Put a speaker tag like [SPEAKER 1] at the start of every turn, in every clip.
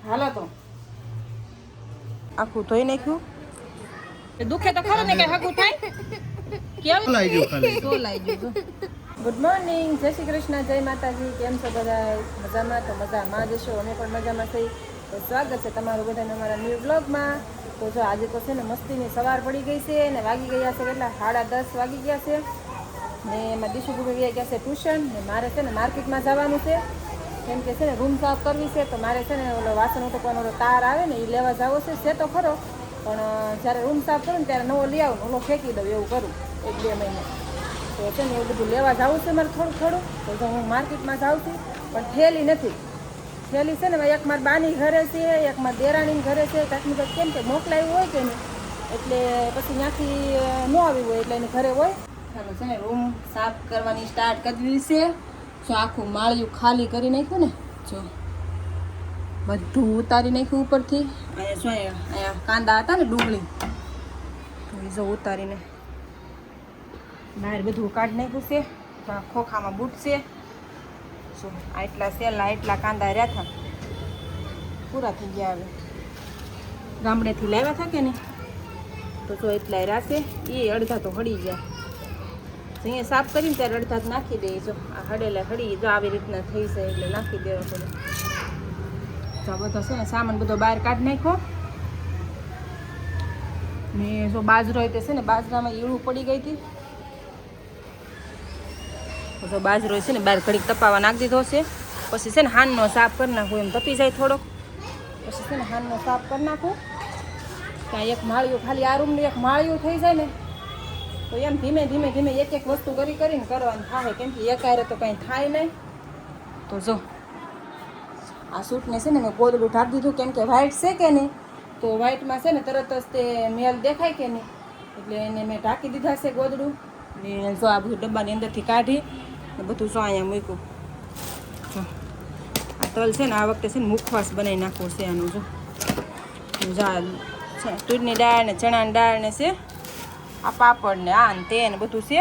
[SPEAKER 1] હાલો તો આખું ધોઈ નાખ્યું. દુખે તો ખરું ને કે હગું થાય કેમ લાઈ ગયું ખાલી તો લાઈ ગયું. ગુડ મોર્નિંગ, જય શ્રી કૃષ્ણ, જય માતાજી. કેમ છો બધા? મજામાં? તો મજામાં જશો, અમે પણ મજામાં થઈ. તો સ્વાગત છે તમારું બધાને અમારા ન્યૂ બ્લોગમાં. તો જો આજે તો છે ને મસ્તીની સવાર પડી ગઈ છે ને વાગી ગયા છે કેટલા 10:30 વાગી ગયા છે ને એમાં દિશુ ગુમી ગયા છે ટ્યુશન ને મારે છે ને માર્કેટમાં જવાનું છે કેમ કે છે ને રૂમ સાફ કરવી છે. તો મારે છે ને ઓલો વાસણ ઉટકવાનો ઓલો તાર આવે ને એ લેવા જવો છે તો ખરો, પણ જ્યારે રૂમ સાફ કરું ને ત્યારે નવો લઈ આવું, ઓલો ફેંકી દઉં એવું કરું 1-2 મહિને. તો છે ને એવું બધું લેવા જવું છે મારે થોડું. તો હું માર્કેટમાં જાઉં છું પણ થેલી નથી. થેલી છે ને એક મારા બાની ઘરે છે, એક મારા દેરાણીની ઘરે છે. કાંઈક કેમ કે મોકલાયું હોય કે નહીં એટલે પછી ત્યાંથી ન આવ્યું હોય એટલે એની ઘરે હોય. ચાલો છે ને રૂમ સાફ કરવાની સ્ટાર્ટ કરી દીધી છે. જો આખું માળિયું ખાલી કરી નાખ્યું ને, જો બધું ઉતારી નાખ્યું ઉપરથી. અહીંયા જો અહીંયા કાંદા હતા ને ડુંગળી, તો એ જો ઉતારીને બહાર બધું કાઢી નાખ્યું છે. તો આ ખોખામાં બૂટ છે. જો આટલા સેલા એટલા કાંદા રહ્યા હતા, પૂરા થઈ ગયા. હવે ગામડેથી લાવ્યા હતા કે નહીં, તો જો એટલા રહ્યા છે. એ અડધા તો હળી ગયા. અહીંયા સાફ કરીને ત્યારે અડધા જ નાખી દઈએ. જો આ હળેલા હળી જો આવી રીતના થઈ જાય એટલે નાખી દેવા પડે. તો આ બધો છે ને સામાન બધો બહાર કાઢી નાખ્યો ને જો બાજરો હોય તે છે ને બાજરામાં ઈળું પડી ગઈ હતી. તો બાજરો છે ને બહાર ઘડીક તપાવવા નાખી દીધો છે. પછી છે ને હાનનો સાફ કરી નાખું, એમ તપી જાય થોડોક. પછી છે ને હાનનો સાફ કરી નાખું. ત્યાં એક માળિયું ખાલી આ રૂમનું એક માળિયું થઈ જાય ને તો એમ ધીમે ધીમે એક વસ્તુ કરીને કરવાનું થાય, કેમ કે એકારે તો કંઈ થાય નહીં. તો જો આ સૂટને છે ને મેં ગોદડું ઢાંકી દીધું, કેમ કે વ્હાઈટ છે કે નહીં, તો વ્હાઈટમાં છે ને તરત જ તે મેલ દેખાય કે નહીં, એટલે એને મેં ઢાંકી દીધા છે ગોદડું. ને જો આ બધું ડબ્બાની અંદરથી કાઢી ને બધું જો અહીંયા મૂક્યું. જો આ તલ છે ને આ વખતે છે ને મુખવાસ બનાવી નાખવું છે આનું. જો જા છે તુરની દાળ ને ચણાની દાળ ને છે આ પાપડ ને આ ને તે ને બધું છે.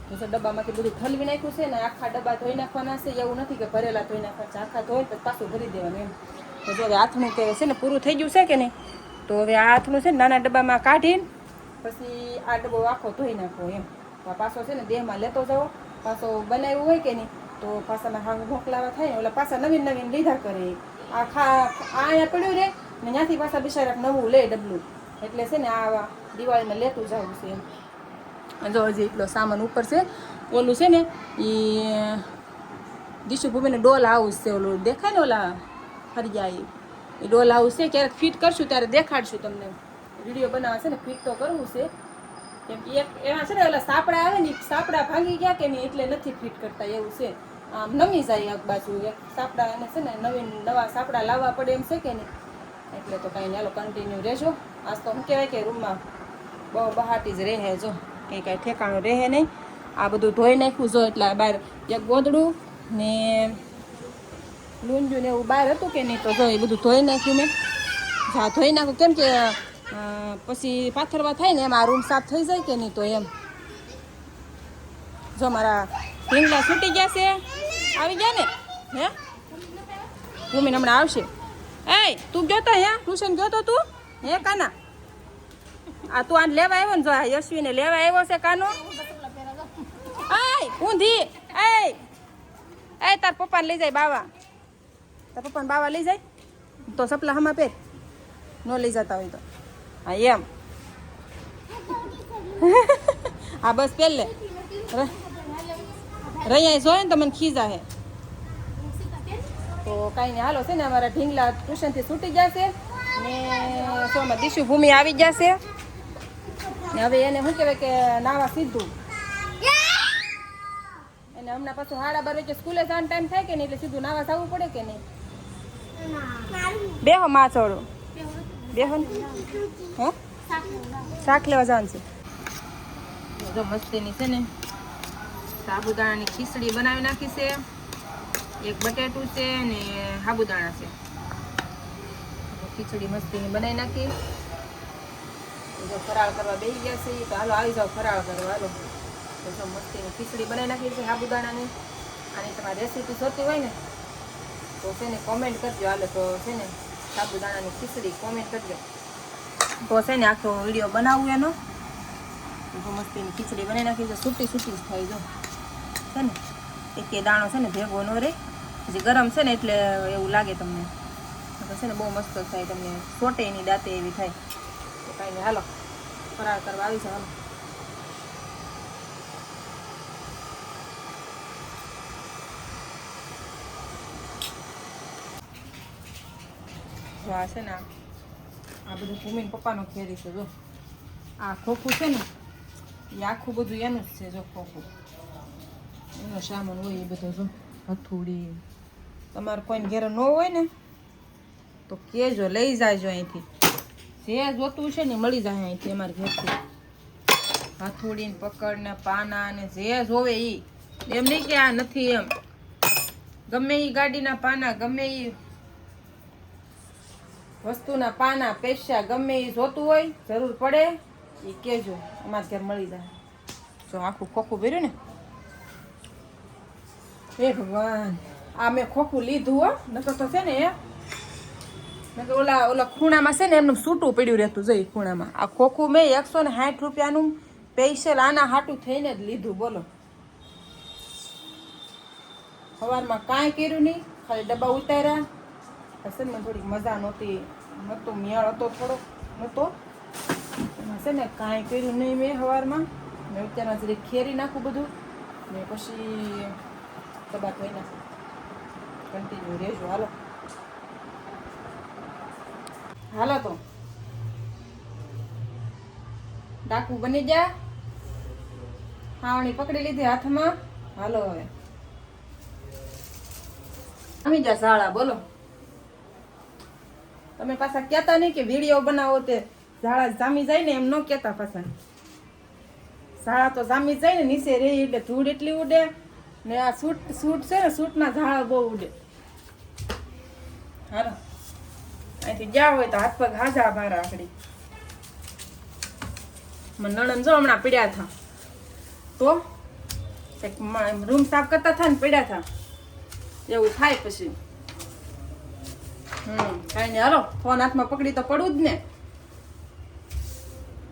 [SPEAKER 1] તો ડબ્બામાંથી બધું ઠલવી નાખ્યું છે ને આખા ડબ્બા ધોઈ નાખવાના છે. એવું નથી કે ભરેલા ધોઈ નાખવા છે, આખા ધોઈ તો પાછું ભરી દેવાનું એમ. તો જો હવે હાથનું કે છે ને પૂરું થઈ ગયું છે કે નહીં, તો હવે આ હાથનું છે ને નાના ડબ્બામાં કાઢીને પછી આ ડબ્બો આખો ધોઈ નાખવો એમ. તો પાછો છે ને દેહમાં લેતો જાઓ, પાછો બનાવ્યું હોય કે નહીં તો પાછાના હા મોકલાવા થાય ને ઓલા પાછા નવીન લીધા કરે. આ અહીંયા પડ્યું રે ને ત્યાંથી પાછા બિચારા નવું લે ડબલું, એટલે છે ને આ દિવાળીમાં લેતું જવું છે એમ. જો હજી એટલો સામાન ઉપર છે. ઓલું છે ને એ દિશુ ભૂમિને ડોલ હાઉસ છે, ઓલું દેખાય ને ઓલા ફરિયા એ ડોલ હાઉસ છે. ક્યારેક ફિટ કરશું ત્યારે દેખાડશું તમને. વિડીયો બનાવવા છે ને ફિટ તો કરવું છે, કેમ કે એક એમાં છે ને ઓલા સાપડા આવે ને સાપડા ભાંગી ગયા કે નહીં એટલે નથી ફિટ કરતા એવું છે. આમ નમી જાય એક બાજુ એક સાપડા એને છે ને નવા સાપડા લાવવા પડે એમ છે કે નહીં, એટલે તો કાંઈ નહીં. હાલો કન્ટિન્યુ રહેજો. આજ તો શું કહેવાય કે રૂમમાં બહુ બહાટી જ રહે, જો કંઈ કાંઈ ઠેકાણું રહે નહીં. આ બધું ધોઈ નાખ્યું જો એટલે બહાર એક ગોદડું ને લૂંજું ને એવું બહાર હતું કે નહીં, તો જો એ બધું ધોઈ નાખ્યું મેં. જા ધોઈ નાખું, કેમ કે પછી પાથરવા થાય ને એમાં રૂમ સાફ થઈ જાય કે નહીં, તો એમ. જો મારા ઢીંગલા છૂટી ગયા છે, આવી ગયા ને હે ભૂમિને હમણાં આવશે. એ તું ગયો તો હે ટ્યુશન ગયો તો તું હે કાના? આ તું આને લેવા આવ્યો ને, જો આ યશ્વીને લેવા આવ્યો છે કાનો. ઊંધી એ તાર પપ્પાને લઈ જાય બાવા, તાર પપ્પાને બાવા લઈ જાય તો સપલા હમા પહેર, ન લઈ જતા હોય તો હા એમ. હા બસ પહેલે રહ્યા જોઈએ ને તો મને ખીજા હે. તો કાંઈ નહીં હાલો છે ને અમારા ઢીંગલા ટ્યુશનથી છૂટી જશે ને શોમાં દિશુ ભૂમિ આવી જશે ને હવે એને શું કહેવાય કે નાવા સીધું એને હમણાં પાછું 12:30 સ્કૂલે જવાનો ટાઈમ થાય કે નહીં, એટલે સીધું નાવા જવું પડે કે નહીં. બેહો માં છોડો બેહો ને હે શાક લેવા જવાનું છે. જો મસ્તીની છે ને સાબુદાણાની ખીચડી બનાવી નાખી છે, એક બટેટું છે ને સાબુદાણા છે. ખીચડી મસ્તીની બનાવી નાખી. જો ફરાળ કરવા બેસી ગયા છે તો હાલો આવી જાઓ ફરાળ કરવા. હાલો તો જો મસ્તીની ખીચડી બનાવી નાખી છે સાબુદાણાની. આની તમારી રેસીપી જોતી હોય ને તો છે ને કોમેન્ટ કરજો. હાલે તો છે ને સાબુદાણાની ખીચડી કોમેન્ટ કરજો. તો છે ને આખો વિડીયો બનાવું એનો તો મસ્તીની ખીચડી બનાવી નાખી છે. સૂટી સૂટી જ થાય જો છે ને, એક દાણો છે ને ભેગો ન રહે. જે ગરમ છે ને એટલે એવું લાગે તમને, છે ને બહુ મસ્ત થાય, તમને સોટે એની દાંતે એવી થાય. તો કાંઈ નહીં, હાલો ફરાળ કરવા આવી છે. હાલો આ છે ને આ બધું ભૂમિને પપ્પાનો ખેરી છે. જો આ ખોખું છે ને એ આખું બધું એનું જ છે. જો ખોખું એનો સામાન હોય એ બધો. જો હથુડી તમારે કોઈને ઘેર ન હોય ને તો કહેજો, લઈ જાયજો અહીંથી. જે જોતું છે ને મળી જાય અહીંથી અમારે ઘેરથી. હથુડીને પકડને પાના ને જે જોવે એ, એમ નહીં કે આ નથી એમ. ગમે એ ગાડીના પાના, ગમે એ વસ્તુના પાના, પૈસા ગમે એ જોતું હોય, જરૂર પડે એ કહેજો, અમારે ઘેર મળી જાય. જો આખું ખોખું ભર્યું ને. એ ભગવાન, આ મેં ખોખું લીધું હો, નકર તો છે ને ઓલા ખૂણામાં છે ને એમનું સૂટું પડ્યું રહેતું. જઈ ખૂણામાં આ ખોખું મેં 160 રૂપિયાનું સ્પેશિયલ આના હાટું થઈને જ લીધું. બોલો, સવારમાં કાંઈ કર્યું નહીં, ખાલી ડબ્બા ઉતાર્યા. હશે ને થોડીક મજા નહોતી, નહોતો મેળ હતો થોડોક નહોતો. એમાં છે ને કાંઈ કર્યું નહીં મેં સવારમાં. મેં અત્યારમાં જરી ખેરી નાખું બધું ને પછી ડબ્બા ધોઈ નાખું. કન્ટિન્યુ રહેજો. હાલો હાલો તો ડાકુ બની જા. ખાવણી પકડી લીધી હાથમાં. હાલો હવે આવી જા શાળા. બોલો, તમે પાછા કહેતા નહીં કે વિડીયો બનાવો તે ઝાડા જામી જાય ને, એમ ન કહેતા પાછા. ઝાડા તો જામી જાય ને, નીચે રહી એટલે ધૂળ એટલી ઉડે ને. આ સૂટ છે ને, સૂટના ઝાડા બહુ ઉડે. હાલો અહીંથી જ્યાં હોય તો હાથ પગ હાજા મારા આકડી. મને નણંદ જો હમણાં પીડ્યા હતા તો રૂમ સાફ કરતા હતા ને પીડ્યા હતા. એવું થાય પછી. કાંઈ નહીં, હાલો ફોન હાથમાં પકડી તો પડવું જ ને.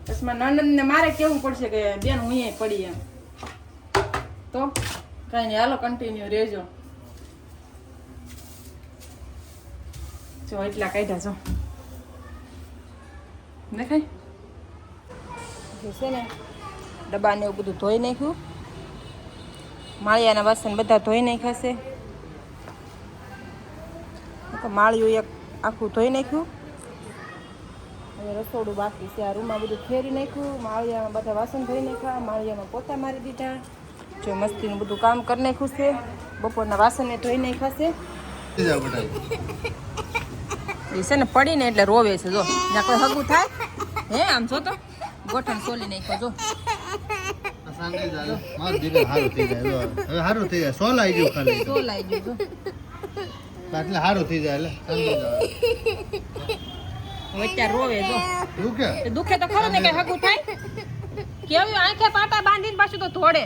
[SPEAKER 1] પછી મારા નણંદને મારે કેવું પડશે કે બેન હું અહીંયા પડી એમ. તો કાંઈ નહીં, હાલો કન્ટિન્યુ રહેજો. જો એટલા કાઢ્યા છો દેખાય છે ને. ડબ્બાને એવું બધું ધોઈ નાખ્યું. માળિયાના વાસણ બધા ધોઈ નાખ્યા છે. માળિયું એક આખું ધોઈ નાખ્યું. હવે રસોડું બાકી છે. આ રૂમમાં બધું ફેરી નાખ્યું. માળિયામાં બધા વાસણ ધોઈ નાખ્યા. માળિયામાં પોતા મારી દીધા. જો મસ્તીનું બધું કામ કરી નાખ્યું છે. બપોરના વાસણને ધોઈ નાખ્યા છે. એ છે ને પડીને એટલે રોવે છે. જો ત્યાં કોઈ હગું થાય હે આમ જો તો ગોઠણ સોલી નાખ્યો. જો
[SPEAKER 2] સારું થઈ જાય. સોલાઈ ગયું ખાલી,
[SPEAKER 1] સોલાઈ ગયું.
[SPEAKER 2] એટલે સારું થઈ જાય.
[SPEAKER 1] અત્યારે રોવે. જો
[SPEAKER 2] દુખે
[SPEAKER 1] દુખે તો ખરું ને, કઈ હગું થાય કેવું. આંખે પાટા બાંધીને પાછું તો ધોડે.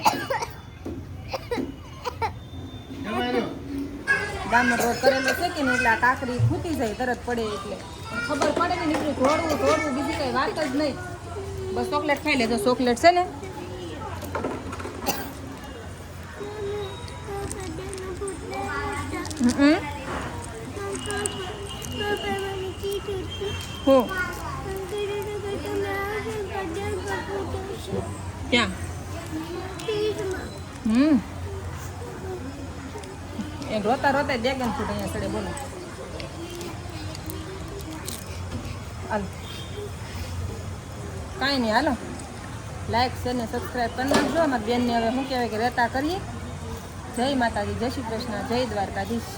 [SPEAKER 1] ગામનો રોગ કરેલો છે કે નહીં એટલે આ કાકરી ખૂટી જાય તરત પડે એટલે ખબર પડે ને. નીકળું ધોડવું બીજી કઈ વાત જ નહીં. બસ ચોકલેટ ખાઈ લેજો. ચોકલેટ છે ને ક્યાં એક રોતા રોતા ડેગન ફૂટ અહીંયા સડે. બોલો હાલ કાંઈ નહીં, હાલો લાઈક શેર ને સબસ્ક્રાઈબ કરી નાખજો. અમારી બેનને હવે શું કહેવાય કે રહેતા કરીએ. જય માતાજી, જય શ્રી કૃષ્ણ, જય દ્વારકાધીશ.